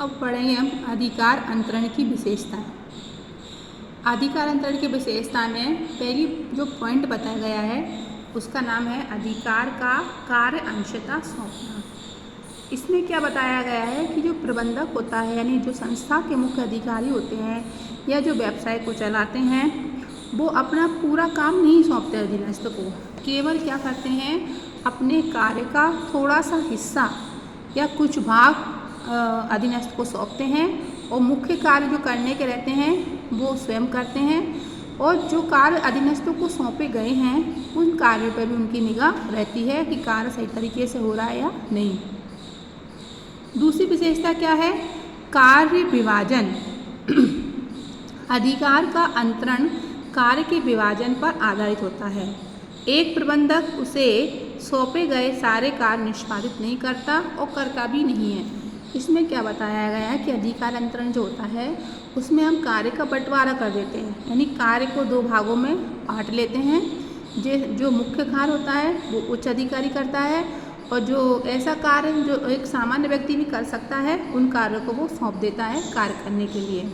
अब पढ़ेंगे हम अधिकार अंतरण की विशेषताएं। अधिकार अंतरण की विशेषता में पहली जो पॉइंट बताया गया है उसका नाम है अधिकार का कार्य अंशतः सौंपना। इसमें क्या बताया गया है कि जो प्रबंधक होता है यानी जो संस्था के मुख्य अधिकारी होते हैं या जो व्यवसाय को चलाते हैं वो अपना पूरा काम नहीं सौंपते अधीनस्थ को, केवल क्या करते हैं अपने कार्य का थोड़ा सा हिस्सा या कुछ भाग अधीनस्थ को सौंपते हैं और मुख्य कार्य जो करने के रहते हैं वो स्वयं करते हैं और जो कार्य अधीनस्थों को सौंपे गए हैं उन कार्यों पर भी उनकी निगाह रहती है कि कार्य सही तरीके से हो रहा है या नहीं। दूसरी विशेषता क्या है? कार्य विभाजन। अधिकार का अंतरण कार्य के विभाजन पर आधारित होता है। एक प्रबंधक उसे सौंपे गए सारे कार्य निष्पादित नहीं करता और करता भी नहीं है। इसमें क्या बताया गया है कि अधिकार अंतरण जो होता है उसमें हम कार्य का बंटवारा कर देते हैं, यानी कार्य को दो भागों में बांट लेते हैं। जो मुख्य कार्य होता है वो उच्च अधिकारी करता है और जो ऐसा कार्य जो एक सामान्य व्यक्ति भी कर सकता है उन कार्यों को वो सौंप देता है कार्य करने के लिए।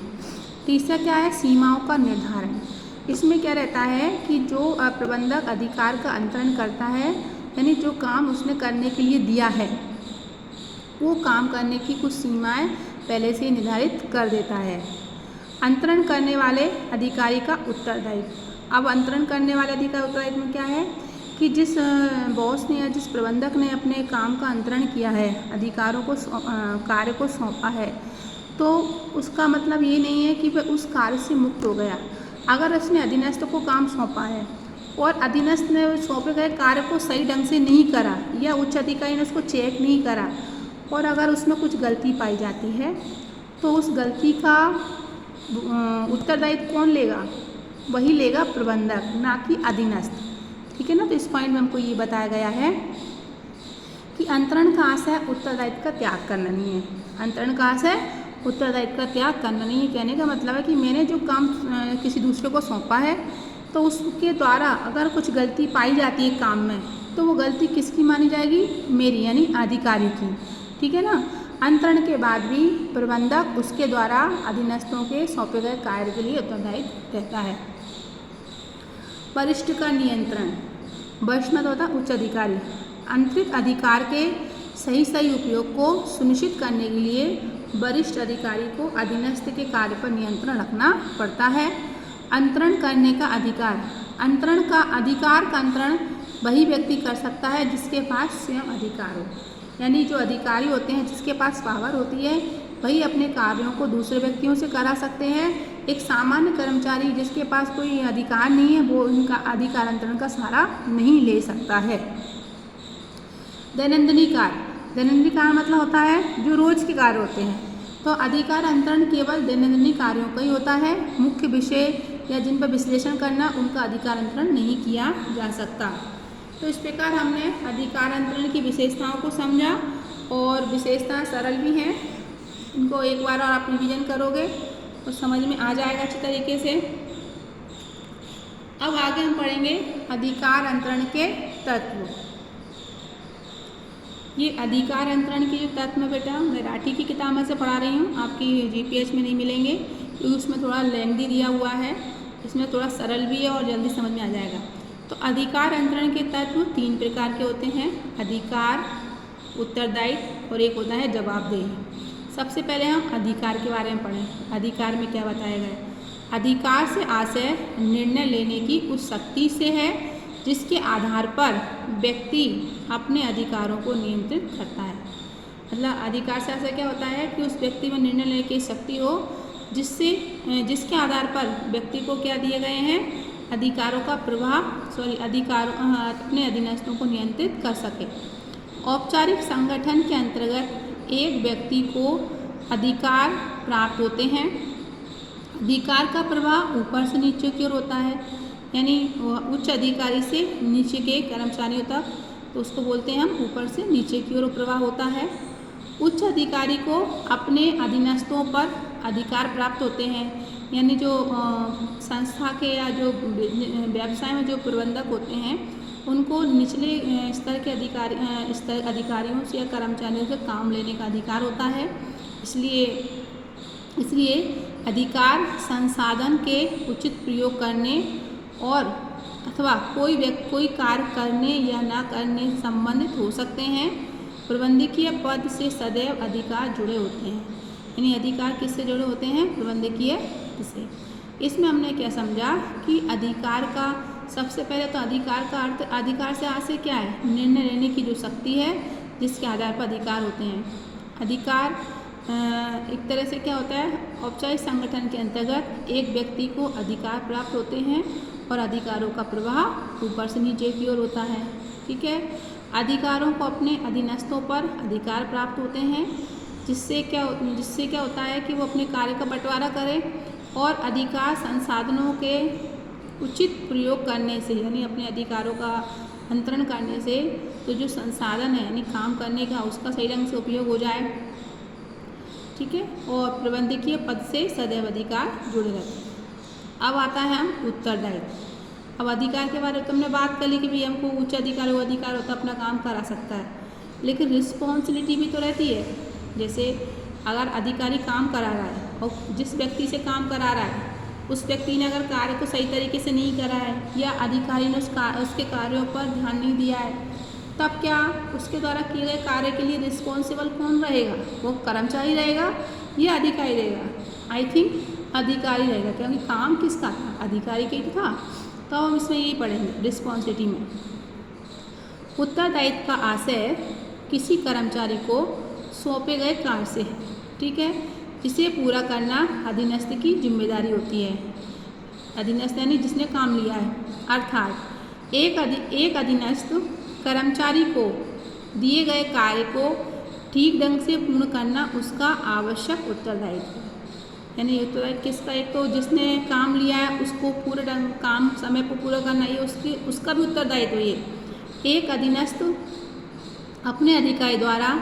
तीसरा क्या है? सीमाओं का निर्धारण। इसमें क्या रहता है कि जो प्रबंधक अधिकार का अंतरण करता है यानी जो काम उसने करने के लिए दिया है वो काम करने की कुछ सीमाएं पहले से निर्धारित कर देता है। अंतरण करने वाले अधिकारी का उत्तरदायित्व। अब अंतरण करने वाले अधिकारी उत्तरदायित्व में क्या है कि जिस बॉस ने या जिस प्रबंधक ने अपने काम का अंतरण किया है, अधिकारों को कार्य को सौंपा है, तो उसका मतलब ये नहीं है कि वह उस कार्य से मुक्त हो गया। अगर उसने अधीनस्थ को काम सौंपा है और अधीनस्थ ने सौंपे गए कार्य को सही ढंग से नहीं करा या उच्च अधिकारी ने उसको चेक नहीं करा और अगर उसमें कुछ गलती पाई जाती है तो उस गलती का उत्तरदायित्व कौन लेगा? वही लेगा प्रबंधक, ना कि अधीनस्थ। ठीक है ना। तो इस पॉइंट में हमको ये बताया गया है कि अंतरण का आशय उत्तरदायित्व का त्याग करना नहीं है। अंतरण का आशय उत्तरदायित्व का त्याग करना नहीं है। कहने का मतलब है कि मैंने जो काम किसी दूसरे को सौंपा है तो उसके द्वारा अगर कुछ गलती पाई जाती है काम में तो वो गलती किसकी मानी जाएगी? मेरी, यानी अधिकारी की। ठीक है ना। अंतरण के बाद भी प्रबंधक उसके द्वारा अधीनस्थों के सौंपे गए कार्य के लिए उत्तरदायी रहता है। वरिष्ठ का नियंत्रण। वरिष्ठ मतलब होता है उच्च अधिकारी। अंतरित अधिकार के सही उपयोग को सुनिश्चित करने के लिए वरिष्ठ अधिकारी को अधीनस्थ के कार्य पर नियंत्रण रखना पड़ता है। अंतरण करने का अधिकार। अंतरण का अधिकार का अंतरण वही व्यक्ति कर सकता है जिसके पास स्वयं अधिकार हो, यानी जो अधिकारी होते हैं जिसके पास पावर होती है वही अपने कार्यों को दूसरे व्यक्तियों से करा सकते हैं। एक सामान्य कर्मचारी जिसके पास कोई अधिकार नहीं है वो उनका अधिकार अंतरण का सहारा नहीं ले सकता है। दैनंदिनी कार्य। दैनंदिनी कार्य मतलब होता है जो रोज के कार्य होते हैं, तो अधिकार अंतरण केवल दैनंदिनी कार्यों का ही होता है। मुख्य विषय या जिन पर विश्लेषण करना उनका अधिकार अंतरण नहीं किया जा सकता। तो इस प्रकार हमने अधिकार अंतरण की विशेषताओं को समझा और विशेषताएं सरल भी हैं। इनको एक बार और आप रिवीजन करोगे तो समझ में आ जाएगा अच्छी तरीके से। अब आगे हम पढ़ेंगे अधिकार अंतरण के तत्व। ये अधिकार अंतरण के जो तत्व में बेटा मराठी की किताब में से पढ़ा रही हूँ, आपकी जीपीएच में नहीं मिलेंगे क्योंकि उसमें थोड़ा लेंथी दिया हुआ है, इसमें थोड़ा सरल भी है और जल्दी समझ में आ जाएगा। तो अधिकार अंतरण के तत्व तीन प्रकार के होते हैं: अधिकार, उत्तरदायित्व और एक होता है जवाबदेही। सबसे पहले हम अधिकार के बारे में पढ़ें। अधिकार में क्या बताया गया है? अधिकार से आशय निर्णय लेने की उस शक्ति से है जिसके आधार पर व्यक्ति अपने अधिकारों को नियंत्रित करता है। मतलब अधिकार से आशय क्या होता है कि उस व्यक्ति में निर्णय लेने की शक्ति हो जिसके आधार पर व्यक्ति को क्या दिए गए हैं? अधिकारों का अपने अधीनस्थों को नियंत्रित कर सके। औपचारिक संगठन के अंतर्गत एक व्यक्ति को अधिकार प्राप्त होते हैं। अधिकार का प्रवाह ऊपर से नीचे की ओर होता है, यानी उच्च अधिकारी से नीचे के कर्मचारियों तक, तो उसको बोलते हैं हम ऊपर से नीचे की ओर प्रवाह होता है। उच्च अधिकारी को अपने अधीनस्थों पर अधिकार प्राप्त होते हैं, यानी जो संस्था के या जो व्यवसाय में जो प्रबंधक होते हैं उनको निचले स्तर के अधिकारियों से या कर्मचारियों से काम लेने का अधिकार होता है। इसलिए अधिकार संसाधन के उचित प्रयोग करने और अथवा कोई कार्य करने या न करने से संबंधित हो सकते हैं। प्रबंधकीय पद से सदैव अधिकार जुड़े होते हैं, यानी अधिकार किससे जुड़े होते हैं? प्रबंधकीय पद से। इसमें हमने क्या समझा कि अधिकार का सबसे पहले तो अधिकार का अर्थ, अधिकार से आशय क्या है? निर्णय लेने की जो शक्ति है जिसके आधार पर अधिकार होते हैं। अधिकार एक तरह से क्या होता है? औपचारिक संगठन के अंतर्गत एक व्यक्ति को अधिकार प्राप्त होते हैं और अधिकारों का प्रवाह ऊपर से नीचे की ओर होता है। ठीक है, अधिकारों को अपने अधीनस्थों पर अधिकार प्राप्त होते हैं, जिससे क्या होता है कि वो अपने कार्य का बंटवारा करें और अधिकार संसाधनों के उचित प्रयोग करने से, यानी अपने अधिकारों का अंतरण करने से तो जो संसाधन है यानी काम करने का उसका सही ढंग से उपयोग हो जाए। ठीक है, और प्रबंधकीय पद से सदैव अधिकार जुड़े रहते हैं। अब आता है हम उत्तरदायित्व। अब अधिकार के बारे में तुमने बात कर ली कि भाई हमको उच्च अधिकार वो अधिकार होता है अपना काम करा सकता है, लेकिन रिस्पॉन्सिबिलिटी भी तो रहती है। जैसे अगर अधिकारी काम करा रहा है और जिस व्यक्ति से काम करा रहा है उस व्यक्ति ने अगर कार्य को सही तरीके से नहीं करा है या अधिकारी ने उसके कार्यों पर ध्यान नहीं दिया है, तब क्या उसके द्वारा किए गए कार्य के लिए रिस्पॉन्सिबल कौन रहेगा? वो कर्मचारी रहेगा या अधिकारी रहेगा? आई थिंक अधिकारी रहेगा, क्योंकि काम किसका था? अधिकारी का ही था। तो हम इसमें यही पढ़ेंगे रिस्पॉन्सिबिलिटी में। उत्तरदायित्व का आशय किसी कर्मचारी को सौंपे गए कार्य से है। ठीक है, इसे पूरा करना अधीनस्थ की जिम्मेदारी होती है। अधीनस्थ यानी जिसने काम लिया है, अर्थात एक अधीनस्थ कर्मचारी को दिए गए कार्य को ठीक ढंग से पूर्ण करना उसका आवश्यक उत्तरदायित्व है। यानी उत्तरदायित्व किसका? एक तो जिसने काम लिया है उसको पूरे ढंग काम समय पर पूरा करना, ये उसका भी उत्तरदायित्व है। एक अधीनस्थ अपने अधिकारी द्वारा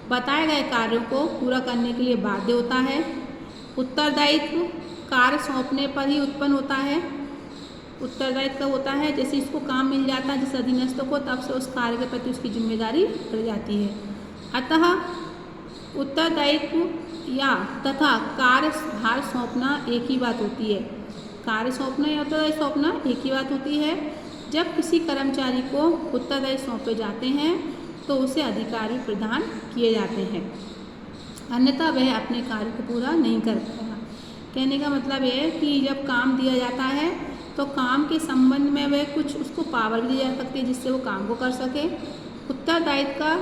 बताए गए कार्यों को पूरा करने के लिए बाध्य होता है। उत्तरदायित्व कार्य सौंपने पर ही उत्पन्न होता है। उत्तरदायित्व कब होता है? जैसे इसको काम मिल जाता है जिस अधीनस्थ को, तब से उस कार्य के प्रति उसकी जिम्मेदारी बढ़ जाती है। अतः उत्तरदायित्व या तथा कार्यभार सौंपना एक ही बात होती है। कार्य सौंपना या उत्तरदायित्व सौंपना एक ही बात होती है। जब किसी कर्मचारी को उत्तरदायित्व सौंपे जाते हैं तो उसे अधिकार भी प्रदान किए जाते हैं, अन्यथा वह अपने कार्य को पूरा नहीं कर पाएगा। कहने का मतलब यह है कि जब काम दिया जाता है तो काम के संबंध में वह कुछ उसको पावर भी दी जा सकती है जिससे वो काम को कर सके। उत्तरदायित्व का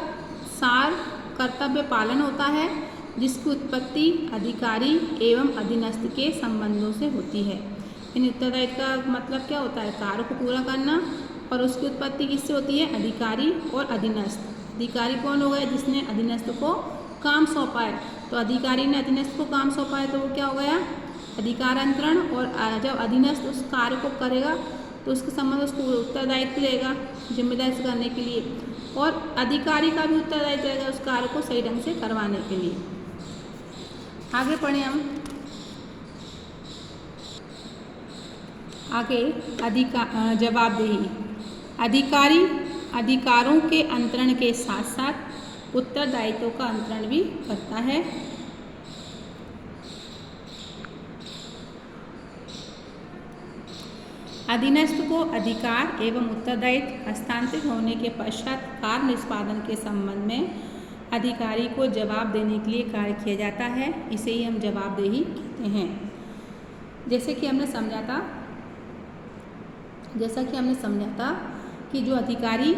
सार कर्तव्य पालन होता है, जिसकी उत्पत्ति अधिकारी एवं अधीनस्थ के संबंधों से होती है। यानी उत्तरदायित्व का मतलब क्या होता है? कार्य को पूरा करना, और उसकी उत्पत्ति किससे होती है? अधिकारी और अधीनस्थ। अधिकारी कौन हो गया? जिसने अधीनस्थ को काम सौंपा है। तो अधिकारी ने अधीनस्थ को काम सौंपा है तो वो क्या हो गया? अधिकार अंतरण। और जब अधीनस्थ उस कार्य को करेगा तो उसके संबंध उसको उत्तरदायित्व रहेगा जिम्मेदारी से करने के लिए, और अधिकारी का भी उत्तरदायित्व रहेगा उस कार्य को सही ढंग से करवाने के लिए। आगे पढ़ें हम। आगे जवाबदेही। अधिकारी अधिकारों के अंतरण के साथ साथ उत्तरदायित्वों का अंतरण भी करता है। अधीनस्थ को अधिकार एवं उत्तरदायित्व हस्तांतरित होने के पश्चात कार्य निष्पादन के संबंध में अधिकारी को जवाब देने के लिए कार्य किया जाता है। इसे ही हम जवाबदेही कहते हैं। जैसा कि हमने समझा था कि जो अधिकारी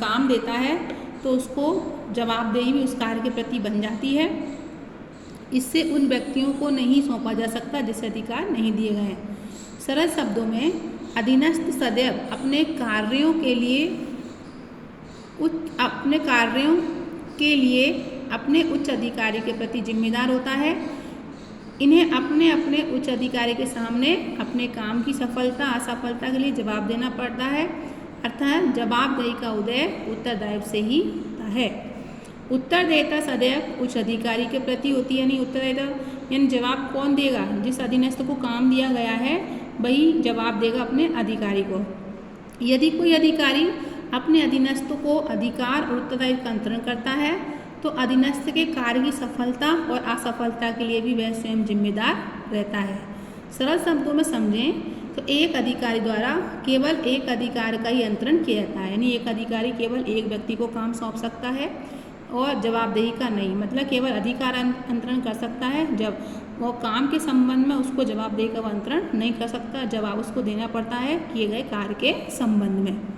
काम देता है तो उसको जवाबदेही भी उस कार्य के प्रति बन जाती है। इससे उन व्यक्तियों को नहीं सौंपा जा सकता जिसे अधिकार नहीं दिए गए हैं। सरल शब्दों में अधीनस्थ सदैव अपने कार्यों के लिए अपने उच्च अधिकारी के प्रति जिम्मेदार होता है। इन्हें अपने अपने उच्च अधिकारी के सामने अपने काम की सफलता असफलता के लिए जवाब देना पड़ता है। अर्थात जवाबदेही का उदय उत्तरदायित्व से ही होता है। उत्तरदायित्व सदैव उच्च अधिकारी के प्रति होती है। यानी उत्तरदायित्व यानी जवाब कौन देगा? जिस अधीनस्थ को काम दिया गया है वही जवाब देगा अपने अधिकारी को। यदि कोई अधिकारी अपने अधीनस्थ को अधिकार और उत्तरदायित्व का अंतरण करता है तो अधीनस्थ के कार्य की सफलता और असफलता के लिए भी वह स्वयं जिम्मेदार रहता है। सरल शब्दों में समझें तो एक अधिकारी द्वारा केवल एक अधिकार का ही अंतरण किया जाता है, यानी एक अधिकारी केवल एक व्यक्ति को काम सौंप सकता है और जवाबदेही का नहीं, मतलब केवल अधिकार अंतरण कर सकता है जब वो काम के संबंध में उसको जवाबदेही का अंतरण नहीं कर सकता, जवाब उसको देना पड़ता है किए गए कार्य के संबंध में।